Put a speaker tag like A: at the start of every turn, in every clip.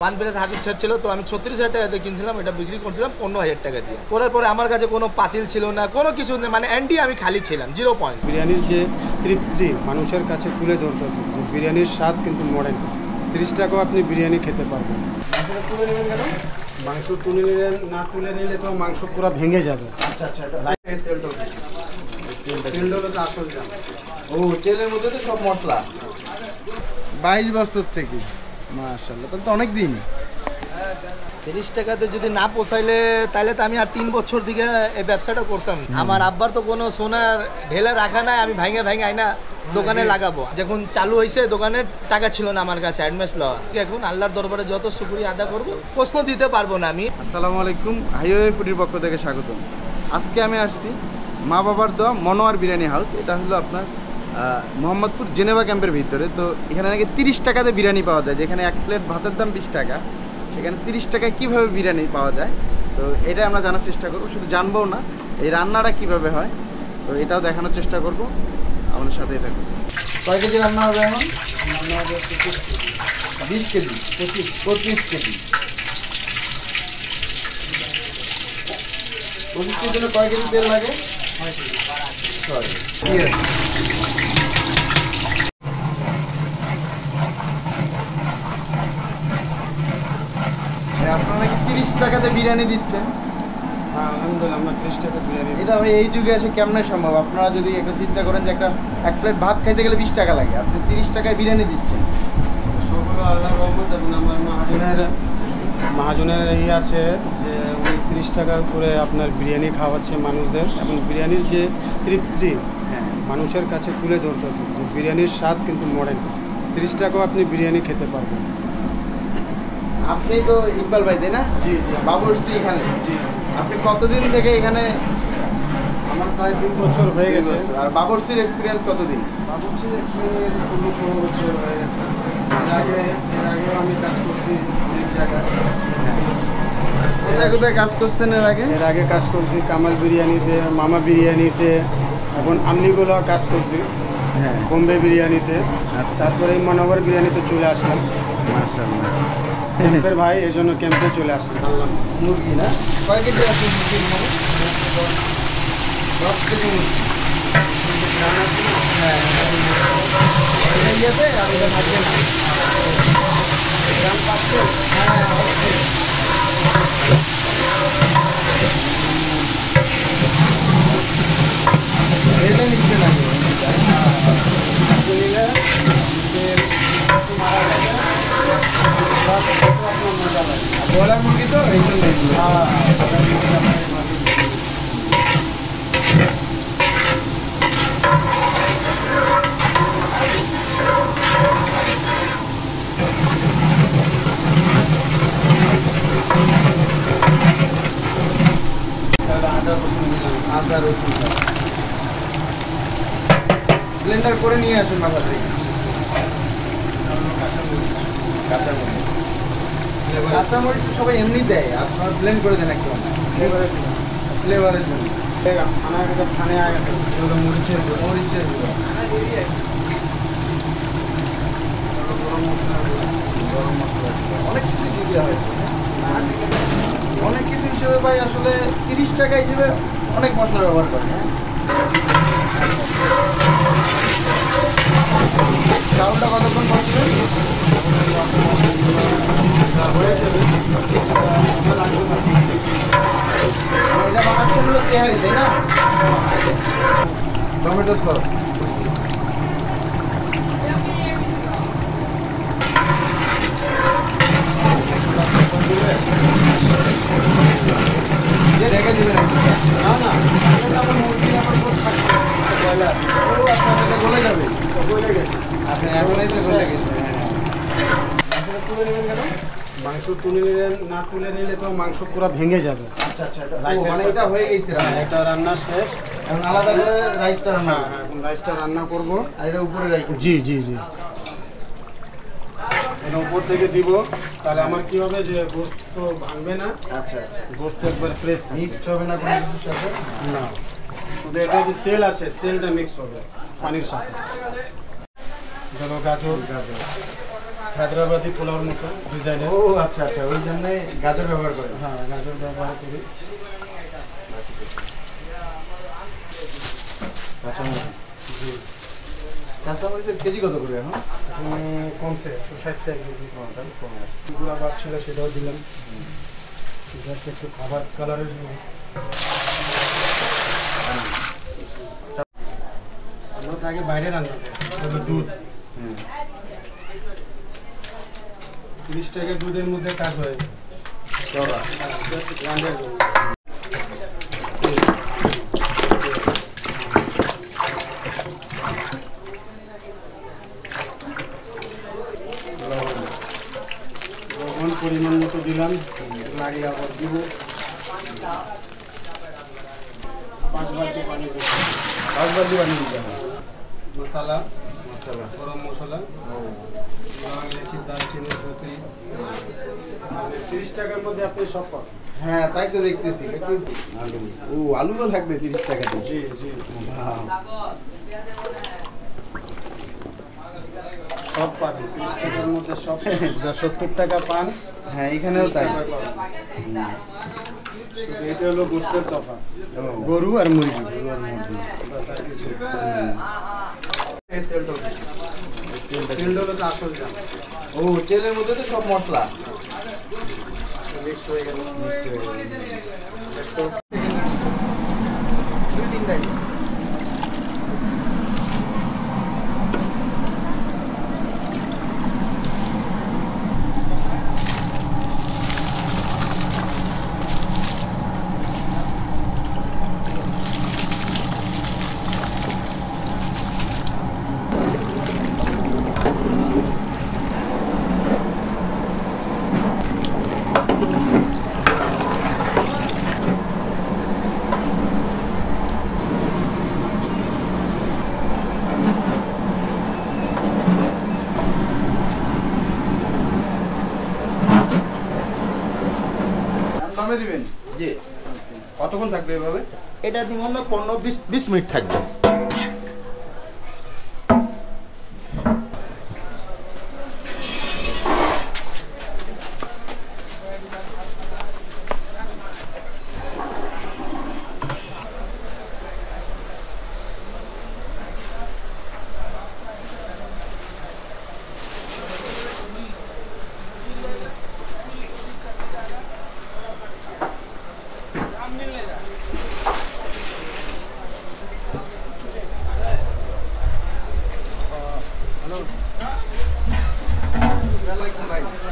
A: পান প্লেস হাঁটি ছেড় ছিল, তো আমি 36,000 টাকাতে কিনছিলাম, এটা বিক্রি করছিলাম 15,000 টাকা দিয়ে। করার পরে আমার কাছে কোনো পাতিল ছিল না, কোনো কিছু নেই, মানে অ্যান্টি আমি খালি ছিলাম, 0 পয়েন্ট।
B: বিরিয়ানির যে তৃপ্তি মানুষের কাছে তুলে ধরতেছে, যে বিরিয়ানির স্বাদ কিন্তু মডেল। 30 টাকাও আপনি বিরিয়ানি খেতে পারবেন।
A: তুলে নেবেন কেন?
B: মাংস তুলে নিলেন, না তুলে নিলে তো মাংস পুরো ভেঙে যাবে।
A: আচ্ছা আচ্ছা,
B: তেলটা হলো আসল জাম।
A: ও তেলের মধ্যে তো সব মশলা। 22 বছর থেকে, মাশাআল্লাহ, তাহলে তো অনেক দিন। 30 টাকাতে যদি না পোষাইলে তাহলে তো আমি আর 3 বছর দিকে এই ব্যবসাটা করতাম। আমার আব্বার তো কোনো সোনার ঢেলে রাখা নাই, আমি ভাঙে আইনা দোকানে লাগাবো। যখন চালু হয়েছে দোকানে টাকা ছিল না আমার কাছে অ্যাডভান্স লওয়া। এখন আল্লাহর দরবারে যত শুকরিয়া আদা করবো, প্রশ্ন দিতে পারবো না আমি।
C: আসসালামু আলাইকুম, হাইওয়ে ফুডির পক্ষ থেকে স্বাগতম। আজকে আমি আসছি মা বাবার দেওয়া মনোয়ার বিরিয়ানি হাউস। এটা হলো আপনার মোহাম্মদপুর জেনেভা ক্যাম্পের ভিতরে। তো এখানে নাকি 30 টাকাতে বিরিয়ানি পাওয়া যায়, যেখানে এক প্লেট ভাতের দাম 20 টাকা, সেখানে 30 টাকায় কীভাবে বিরিয়ানি পাওয়া যায়, তো এটা আমরা জানার চেষ্টা করব। শুধু জানবো না, এই রান্নাটা কিভাবে হয়, তো এটাও দেখানোর চেষ্টা করব। আমাদের সাথেই থাকুন।
A: কয় কেজি রান্না হবে এখন?
B: রান্না হবে
A: 20 কেজি, 25 কেজি। 25 কেজির জন্য কয় কেজি তেল লাগে? 6। আপনারা নাকি 30 টাকাতে বিরিয়ানি দিচ্ছেন?
B: হ্যাঁ, আলহামদুলিল্লাহ, আমরা 30 টাকা বিরিয়ানি।
A: এটা ভাই এই যুগে এসে কেমনে সম্ভব? আপনারা যদি একটা চিন্তা করেন যে এক প্লেট ভাত খাইতে গেলে 20 টাকা লাগে, আপনি 30 টাকায় বিরিয়ানি দিচ্ছেন।
B: সবগুলো আল্লাহর রহমত। এবং আমার মহাজনের এই আছে যে উনি 30 টাকা করে আপনার বিরিয়ানি খাওয়াচ্ছে মানুষদের, এবং বিরিয়ানির যে তৃপ্তি মানুষের কাছে তুলে ধরতেছে, যে বিরিয়ানির স্বাদ কিন্তু মডেল। 30 টাকাও আপনি বিরিয়ানি খেতে পারবেন।
A: আপনি তো ইকবাল ভাই, তাই না?
B: জি জি,
A: বাবরসি এখানে।
B: জি।
A: আপনি কতদিন থেকে এখানে?
B: আমার প্রায় 2 বছর হয়ে গেছে।
A: আর বাবরসির এক্সপিরিয়েন্স কতদিন?
B: বাবুর্চির এক্সপিরিয়েন্স 15-16 বছর হয়ে গেছে। এর আগেও আমি কাজ করছি অনেক জায়গায়।
A: কোথায় কাজ করছেন এর আগে?
B: এর আগে কাজ করছি কামাল বিরিয়ানিতে, মামা বিরিয়ানিতে, এখন আমনিগুলো কাজ করছি,
A: হ্যাঁ,
B: বোম্বে বিরিয়ানিতে। তারপরে এই মনোহর বিরিয়ানিতে চলে আসলাম।
A: মাশাআল্লাহ।
B: ক্যাম্পের ভাই, এই জন্য ক্যাম্পে চলে আসলাম।
A: মুরগি না? কয় কেজি আছে মুরগি? 10 কেজি মুরগি। হ্যাঁ, এই আছে আর এটা থাকবে না। দাম পাচ্ছে? হ্যাঁ, অবশ্যই। এটা নিচ্ছে না
B: নিলে মারা গেছে, মজা লাগে।
A: ব্রয়লার মুরগি তো এই জন্য। আদা রসুন ব্লেন্ডার করে নিয়ে আসুন বাসা থেকে। কাঁচামরিচ তো সবাই এমনি দেয়, আপনার ব্লেন্ড করে দেন একটু ফ্লেভারের জন্য।
B: খানে মরিচের
A: গুঁড়ো,
B: গরম মশলা,
A: অনেক কিছু দিয়ে দেওয়া হয়েছে। অনেক কিছু হিসেবে ভাই আসলে 30 টাকা হিসেবে অনেক মশলা ব্যবহার করে। চাউলটা কতক্ষণ করছে? এটা বানাচ্ছেন হলো তেহারি, তাই না? টমেটো সস, রেখে দিবেন। না মুরগি আমার ব্রয়লার, ও আপনার সাথে গলে যাবে।
B: গলে গেছে।
A: আপনি এখন এসে গলে গেছে। হ্যাঁ, তুলে নেবেন কেন?
B: মাংস তুলে নিলেন, না তুলে নিলে তো মাংস পুরো ভেঙে যাবে।
A: আচ্ছা আচ্ছা, মানে এটা হয়ে গেছে।
B: এটা রান্না শেষ,
A: এখন আলাদা করে রাইসটা রান্না।
B: হ্যাঁ, এখন রাইসটা রান্না করব।
A: আর এটা উপরে রাখবো।
B: জি জি জি, এটা উপর থেকে দিব, তাহলে আমার কি হবে যে গোস্ত ভাঙবে না।
A: আচ্ছা আচ্ছা,
B: গোস্ত একবার ফ্রেশ
A: মিক্সড হবে না কোনো কিছুর সাথে?
B: না, শুধু এটা যে তেল আছে, তেলটা মিক্স হবে পানির সাথে। গাজর, হায়দ্রাবাদি পোলাওর মতো ডিজাইনের।
C: ও আচ্ছা আচ্ছা, ওই জন্যে গাজর ব্যবহার করেন।
B: হ্যাঁ, গাজর ব্যবহার করি।
C: কাঁচামরিচ,
B: জি,
C: কাঁচামরিচের কেজি কত করে এখন?
B: কমছে 160 টাকা কেজি।
C: তাহলে কমে আসছে।
B: গুঁড়া ভাত ছিল সেটাও দিলাম, জাস্ট একটু খাবার কালারের জন্য। আমরা তো আগে বাইরে রান্না করি, দুধ 30 টাকা দুধের মধ্যে কাজ হয়।
C: চলা।
B: জাস্ট ব্র্যান্ডের জন্য। লবণ পরিমাণ মতো দিলাম, লাগলে আবার দিব। 5 বালতি পানি দিব।
C: 5 বালতি পানি দিতে হবে।
B: মশলা,
C: মশলা,
B: গরম মশলা, লবঙ্গ, ইলাচি, দারচিনি, ঝুঁকি। 30 টাকার মধ্যে আপনি সব পাবেন।
C: হ্যাঁ তাই তো দেখতেছি। একটু আলু, ও আলুও থাকবে 30 টাকাতে।
B: জি জি,
C: Wow.
B: সব পাবেন 30 টাকার মধ্যে সব। 70 টাকা পান,
C: হ্যাঁ এখানেও
B: 30
C: তাই।
B: টাকা পাবেন। শুধু এটা হলো গোস্তের তফাৎ,
C: ও,
B: গরু আর মুরগি,
C: গরুর মধ্যে।
B: বাস আর কিছু না।
C: এই তেলটা
B: তেলটা হলো তো আসল দাম,
C: ও তেলের মধ্যে তো সব মশলা
B: মিক্স হয়ে গেল।
C: দমে দিবেন?
A: জি,
C: কতক্ষণ থাকবে এভাবে?
A: এটা দিব আমরা 15-20 মিনিট থাকবে।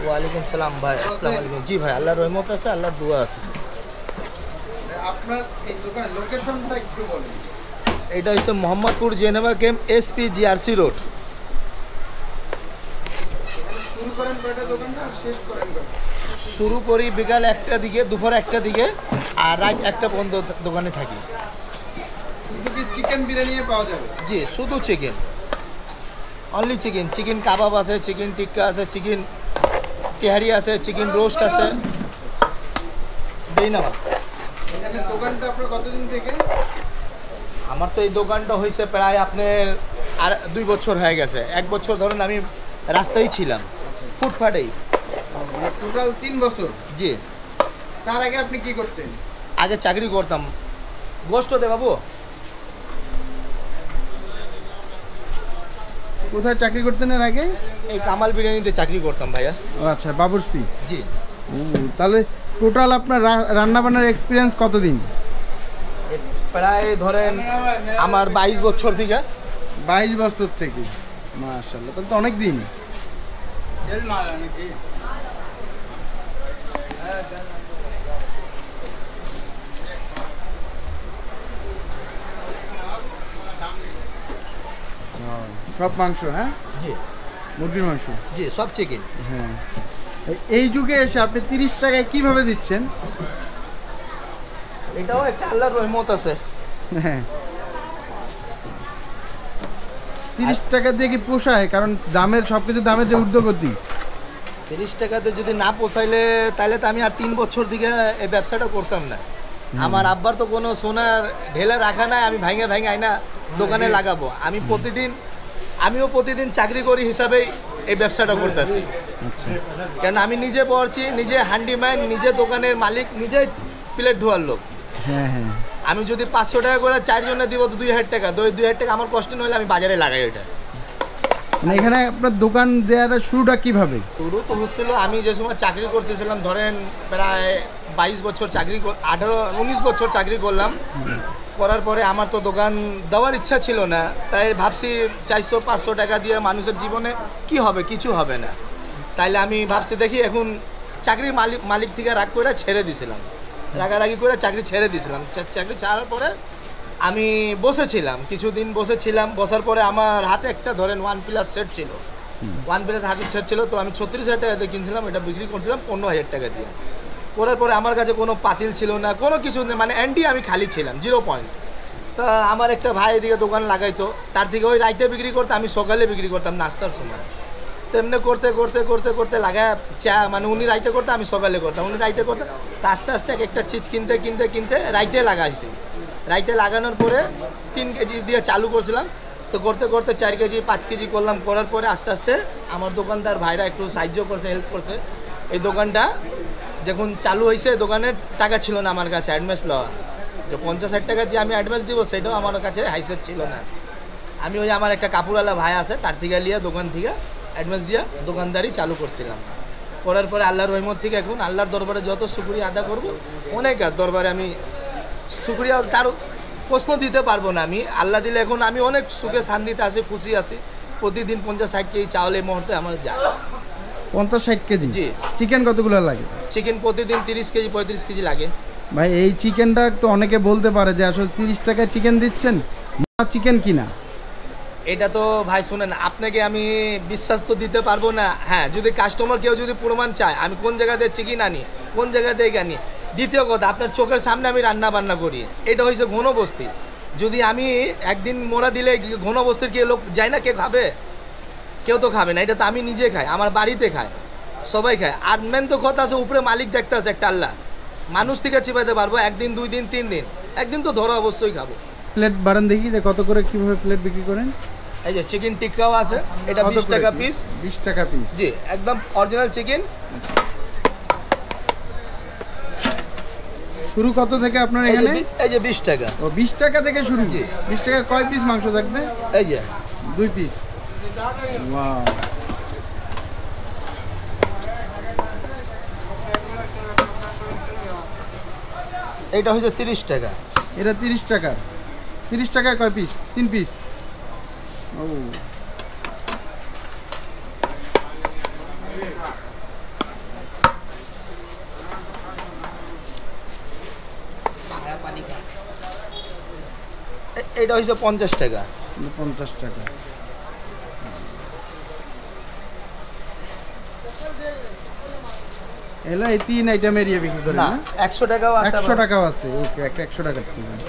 A: ওয়ালাইকুম সালাম ভাই, আসসালামু আলাইকুম। জি ভাই, আল্লাহর রহমত আছে, আল্লাহর দোয়া আছে।
C: আপনার এই দোকানের লোকেশনটা একটু বলুন।
A: এটা হচ্ছে Mohammadpur Geneva camp, SPGRC road.
C: শুরু করেন কয়টা দোকানটা আর শেষ করেন কয়টা?
A: শুরু করি বিকাল 1টা দিকে, দুপুর 1টা দিকে, আর রাত 1টা পর্যন্ত দোকানে থাকি।
C: শুধু কি চিকেন বিরিয়ানি পাওয়া যাবে?
A: জি, শুধু চিকেন, অনলি চিকেন। চিকেন কাবাব আছে, চিকেন টিক্কা আছে, চিকেন তেহারি আছে, চিকেন রোস্ট আছে। দেই না ভাই।
C: এখানে দোকানটা আপনার কতদিন থেকে?
A: আমার তো এই দোকানটা হয়েছে প্রায় আপনার আর 2 বছর হয়ে গেছে। 1 বছর ধরেন আমি রাস্তায় ছিলাম, ফুটপাতেই।
C: মানে টোটাল 3 বছর।
A: জি,
C: তার আগে আপনি কি করতেন?
A: আগে চাকরি করতাম। গোস্ত দে বাবু।
C: কোথায় চাকরি করতেন এর আগে?
A: এই কামাল বিরিয়ানিতে চাকরি করতাম ভাইয়া।
C: ও আচ্ছা, বাবুর্চি।
A: জি,
C: তাহলে টোটাল আপনার রান্না বান্নার এক্সপিরিয়েন্স কতদিন?
A: প্রায় ধরেন আমার 22 বছর থেকে।
C: 22 বছর থেকে। মাশাআল্লাহ, তাহলে তো অনেক দিন। সব মাংস? হ্যাঁ,
A: জি
C: মুরগির মাংস।
A: জি, সব চিকেন।
C: হ্যাঁ, এই যুগে এসে আপনি 30 টাকায় কিভাবে দিচ্ছেন?
A: এটাও একটা আল্লাহর রহমত আছে।
C: হ্যাঁ, 30 টাকা দিয়ে কি পোষায়? কারণ দামের সবকিছু দামের যে ঊর্ধ্বগতি।
A: 30 টাকাতে যদি না পোষাইলে তাহলে তো আমি আর 3 বছর দিকে এই ব্যবসাটা করতাম না। আমার আব্বার তো কোনো সোনার ঢেলে রাখা নাই, আমি ভাঙে ভাঙে আইনা দোকানে লাগাবো। আমি প্রতিদিন আমিও প্রতিদিন চাকরি করি হিসাবেই এই ব্যবসাটা করতেছি। কেন আমি নিজে পড়ছি, নিজে হ্যান্ডিম্যান, নিজে দোকানের মালিক, নিজে প্লেট ধোয়ার লোক।
C: হ্যাঁ হ্যাঁ,
A: আমি যদি 500 টাকা করে 4 জনে দিব তো 2000 টাকা, 2000 টাকা আমার কষ্ট নইলে আমি বাজারে লাগাই ওইটা।
C: মানে এখানে আপনার দোকান দেওয়ার শুরুটা কিভাবে?
A: শুরু তো হচ্ছিল, আমি যে সময় চাকরি করতেছিলাম, ধরেন প্রায় 22 বছর চাকরি, 19 বছর চাকরি করলাম। করার পরে আমার তো দোকান দেওয়ার ইচ্ছা ছিল না, তাই ভাবছি 400-500 টাকা দিয়ে মানুষের জীবনে কি হবে, কিছু হবে না। তাইলে আমি ভাবছি দেখি এখন চাকরি মালিক থেকে রাগ করে ছেড়ে দিয়েছিলাম, রাগারাগি করে চাকরি ছেড়ে দিয়েছিলাম। চাকরি ছাড়ার পরে আমি বসেছিলাম, কিছুদিন বসেছিলাম। বসার পরে আমার হাতে একটা ধরেন OnePlus সেট ছিল, OnePlus হাতের সেট ছিল। তো আমি 36,000 টাকা দিয়ে কিনছিলাম, এটা বিক্রি করছিলাম 15,000 টাকা দিয়ে। করার পরে আমার কাছে কোনো পাতিল ছিল না, কোনো কিছু নেই, মানে অ্যান্টি আমি খালি ছিলাম, 0 পয়েন্ট। তা আমার একটা ভাই এদিকে দোকান লাগাইতো, তার থেকে ওই রাইতে বিক্রি করতে, আমি সকালে বিক্রি করতাম নাস্তার সময়। তেমনি করতে করতে করতে করতে লাগায় চা, মানে উনি রাইতে করতে, আমি সকালে করতাম, উনি রাইতে করতে। তা আস্তে আস্তে একটা চিজ কিনতে কিনতে কিনতে রাইতে লাগাইছি। রাইতে লাগানোর পরে 3 কেজি দিয়ে চালু করছিলাম। তো করতে করতে 4 কেজি 5 কেজি করলাম। করার পরে আস্তে আস্তে আমার দোকানদার ভাইরা একটু সাহায্য করছে, হেল্প করছে। এই দোকানটা যখন চালু হয়েছে, দোকানের টাকা ছিল না আমার কাছে অ্যাডভান্স লওয়া, যে 50,000 টাকা দিয়ে আমি অ্যাডভান্স দিব, সেটাও আমার কাছে হাইসেট ছিল না। আমি ওই আমার একটা কাপড়ওয়ালা ভাই আছে, তার থেকে নিয়ে দোকান থেকে অ্যাডভান্স দিয়ে দোকানদারি চালু করছিলাম। করার পরে আল্লাহর রহমত থেকে এখন আল্লাহর দরবারে যত শুকরিয়া আদা করব, অনেক দরবারে আমি শুকরিয়া তার প্রশ্ন দিতে পারবো না। আমি আল্লাহ দিলে এখন আমি অনেক সুখে শান্তিতে আছি, খুশি আছি। প্রতিদিন 50-60 কেজি চাউল এই মুহূর্তে আমার যায়।
C: 50-60 কেজি?
A: জি।
C: চিকেন কতগুলো লাগে?
A: চিকেন প্রতিদিন 30 কেজি 35 কেজি লাগে।
C: ভাই এই চিকেনটা তো অনেকে বলতে পারে যে আসলে 30 টাকায় চিকেন দিচ্ছেন, চিকেন কিনা?
A: এটা তো ভাই শুনেন, আপনাকে আমি বিশ্বাস তো দিতে পারবো না। হ্যাঁ, যদি কাস্টমার কেউ যদি প্রমাণ চায় আমি কোন জায়গাতে চিকেন আনি, কোন জায়গাতে আনি। দ্বিতীয় কথা, আপনার চোখের সামনে আমি রান্না বান্না করি। এটা হয়েছে ঘনবস্তি। যদি আমি একদিন মোড়া দিলে ঘনবস্তির কে লোক যায় না, কে খাবে? কেউ তো খাবে না। এটা তো আমি নিজে খাই, আমার বাড়িতে খাই, সবাই খায়। আর মেন তো কথা আছে, উপরে মালিক দেখতে আছে একটা আল্লাহ। মানুষ থেকে চিপাইতে পারবো 1 দিন 2 দিন 3 দিন, একদিন তো ধরো অবশ্যই খাবো।
C: প্লেট বাড়ান দেখি যে কত করে কিভাবে প্লেট বিক্রি করেন।
A: এই যে চিকেন টিক্কাও আছে, এটা 20 টাকা পিস।
C: 20 টাকা পিস?
A: জি, একদম অরিজিনাল চিকেন।
C: শুরু কত থেকে আপনার এখানে?
A: এই যে 20 টাকা।
C: ও 20 টাকা থেকে শুরু?
A: জি।
C: 20 টাকা কয় পিস মাংস থাকবে?
A: এই যে
C: 2 পিস। ওয়াও।
A: এইটা হচ্ছে 30 টাকা।
C: এটা 30 টাকা? 30 টাকায় কয় পিস? 3 পিস? ও
A: এইটা হচ্ছে 50 টাকা।
C: 50 টাকা। এলা এই 3 আইটেমের ইয়ে বিক্রি করেন
A: না,
C: না?
A: 100 টাকাও আছে।
C: 100 টাকাও আছে? ওকে, একটা 100 টাকা ঠিক আছে।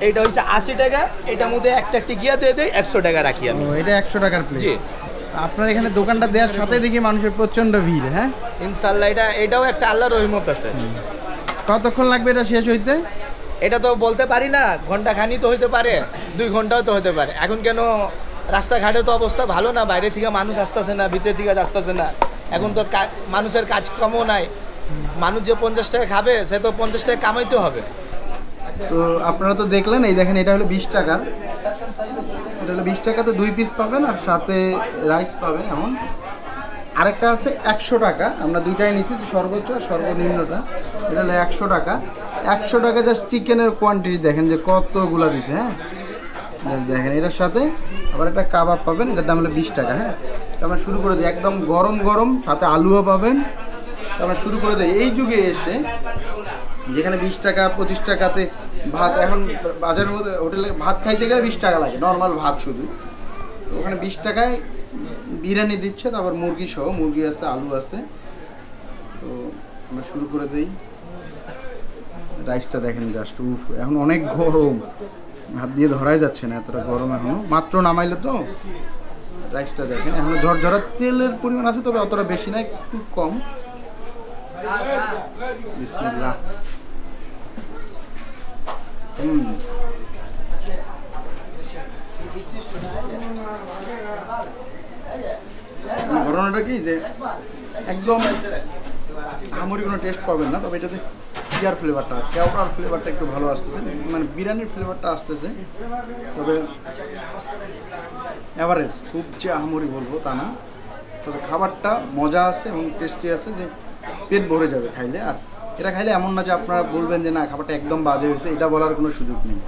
A: এইটা হচ্ছে 80 টাকা। এটার মধ্যে একটা টিকিয়া দিয়ে দেই, 100 টাকা রাখি আমি।
C: ও এটা 100 টাকার প্লেট?
A: জি।
C: আপনার এখানে দোকানটা দেওয়ার সাথে দেখি মানুষের প্রচন্ড ভিড়। হ্যাঁ
A: ইনশাআল্লাহ, এটাও একটা আল্লাহর রহমত আছে।
C: কতক্ষণ লাগবে এটা শেষ হইতে?
A: এটা তো বলতে পারি না, ঘন্টা খানি তো হইতে পারে, 2 ঘন্টাও তো হতে পারে। এখন কেন রাস্তাঘাটে তো অবস্থা ভালো না, বাইরে থেকে মানুষ আসতেছে না, ভিতরে থেকে আসতেছে না। এখন তো মানুষের কাজকর্মও নাই। মানুষ যে 50 টাকা খাবে, সে তো 50 টাকা কামাইতে হবে।
C: তো আপনারা তো দেখলেন, এই দেখেন এটা হলো 20 টাকার। এটা হলো 20 টাকাতে 2 পিস পাবেন আর সাথে রাইস পাবেন। এমন আরেকটা আছে 100 টাকা। আমরা দুইটাই নিচ্ছি, সর্বোচ্চ আর সর্বনিম্নটা। এটা হলো 100 টাকা। 100 টাকা জাস্ট চিকেনের কোয়ান্টিটি দেখেন যে কতগুলা দিছে। হ্যাঁ দেখেন, এটার সাথে আবার একটা কাবাব পাবেন, এটার দাম হলো 20 টাকা। হ্যাঁ, তো আমরা শুরু করে দিই, একদম গরম গরম, সাথে আলুও পাবেন। তো আমরা শুরু করে দিই। এই যুগে এসে যেখানে 20 টাকা 25 টাকাতে ভাত, এখন বাজারের মধ্যে হোটেলে ভাত খাইতে গেলে 20 টাকা লাগে, নর্মাল ভাত শুধু। তো ওখানে 20 টাকায় বিরিয়ানি দিচ্ছে, তারপর মুরগি সহ, মুরগি আছে, আলু আছে। তো আমরা শুরু করে দিই। রাইসটা দেখেন জাস্ট, উফ এখন অনেক গরম, হাত দিয়ে ধরাই যাচ্ছে না, এতটা গরম এখনো, মাত্র নামাইলে তো। রাইসটা দেখেন এখনো ঝরঝরা, তেলের পরিমাণ আছে তবে অতটা বেশি না, একটু কম। বিসমিল্লাহ। ঘটনাটা কি যে একদম আমরি কোনো টেস্ট পাবেন না, তবে এটাতে ইয়ার ফ্লেভারটা, কেওড়ার ফ্লেভারটা একটু ভালো আসতেছে, মানে বিরিয়ানির ফ্লেভারটা আসতেছে, তবে অ্যাভারেজ, খুব যে আহামরি বলবো তা না, তবে খাবারটা মজা আছে এবং টেস্টি আছে, যে পেট ভরে যাবে খাইলে। আর এটা খাইলে এমন না যে আপনারা বলবেন যে না খাবারটা একদম বাজে হয়েছে, এটা বলার কোনো সুযোগ নেই।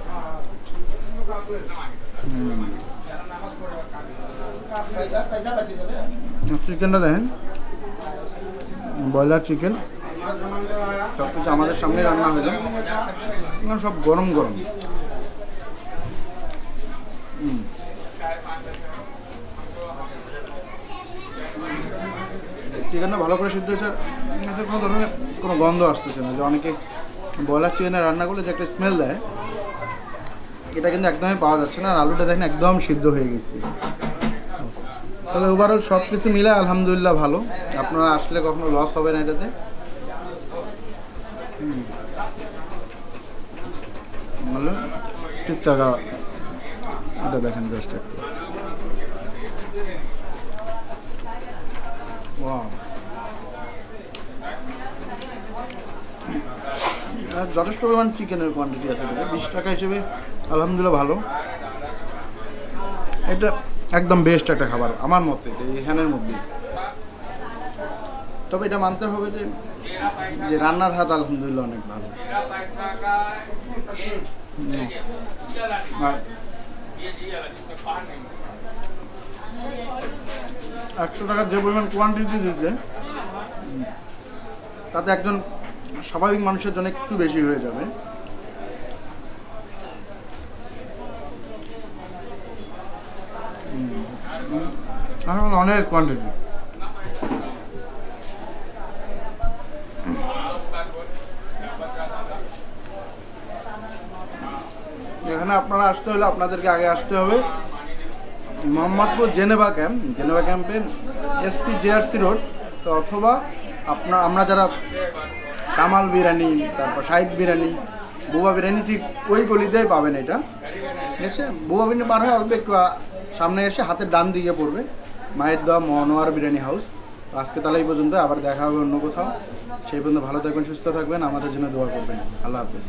C: চিকেনটা দেখেন, ব্রয়লার চিকেন, সব কিছু আমাদের সামনে রান্না হয়ে যায়, সব গরম গরম। চিকেনটা ভালো করে সিদ্ধ হয়েছে, এতে কোনো ধরনের কোনো গন্ধ আসতেছে না, যে অনেকে ব্রয়লার চিকেনে রান্না করলে যে একটা স্মেল দেয়, এটা কিন্তু একদমই পাওয়া যাচ্ছে না। আর আলুটা দেখেন একদম সিদ্ধ হয়ে গেছে। তবে ওভারঅল সব কিছু মিলে আলহামদুলিল্লাহ ভালো, আপনারা আসলে কখনো লস হবে না এটাতে। ভালো ঠিক টাকা, এটা দেখেন জাস্ট একটু, ওয়াও। যথেষ্ট পরিমাণ চিকেনের কোয়ান্টিটি আছে, 20 টাকা হিসেবে আলহামদুলিল্লাহ ভালো। এটা একদম বেস্ট একটা খাবার আমার মতে, যে এখানের মধ্যে। তবে এটা মানতে হবে যে রান্নার হাত আলহামদুলিল্লাহ অনেক ভালো। 100 টাকার যে পরিমাণ কোয়ান্টিটি দিচ্ছে, তাতে একজন স্বাভাবিক মানুষের জন্য একটু বেশি হয়ে যাবে। অনেক কোয়ান্টিটি। এখানে আপনারা আসতে হলে আপনাদেরকে আগে আসতে হবে মোহাম্মদপুর জেনেভা ক্যাম্পে SP JRC রোড, তো অথবা আমরা যারা কামাল বিরিয়ানি, তারপর শাহিদ বিরিয়ানি, বুবা বিরিয়ানি, ঠিক ওই গলিতেই পাবেন। এটা এসে বুবা বিরিয়ানি পার হয়ে অল্প একটু সামনে এসে হাতের ডান দিকে পড়বে মায়ের দেওয়া মনোয়ার বিরিয়ানি হাউস। আজকে তাহলে এই পর্যন্ত, আবার দেখা হবে অন্য কোথাও। সেই পর্যন্ত ভালো থাকবেন, সুস্থ থাকবেন, আমাদের জন্য দোয়া করবেন। আল্লাহ হাফেজ।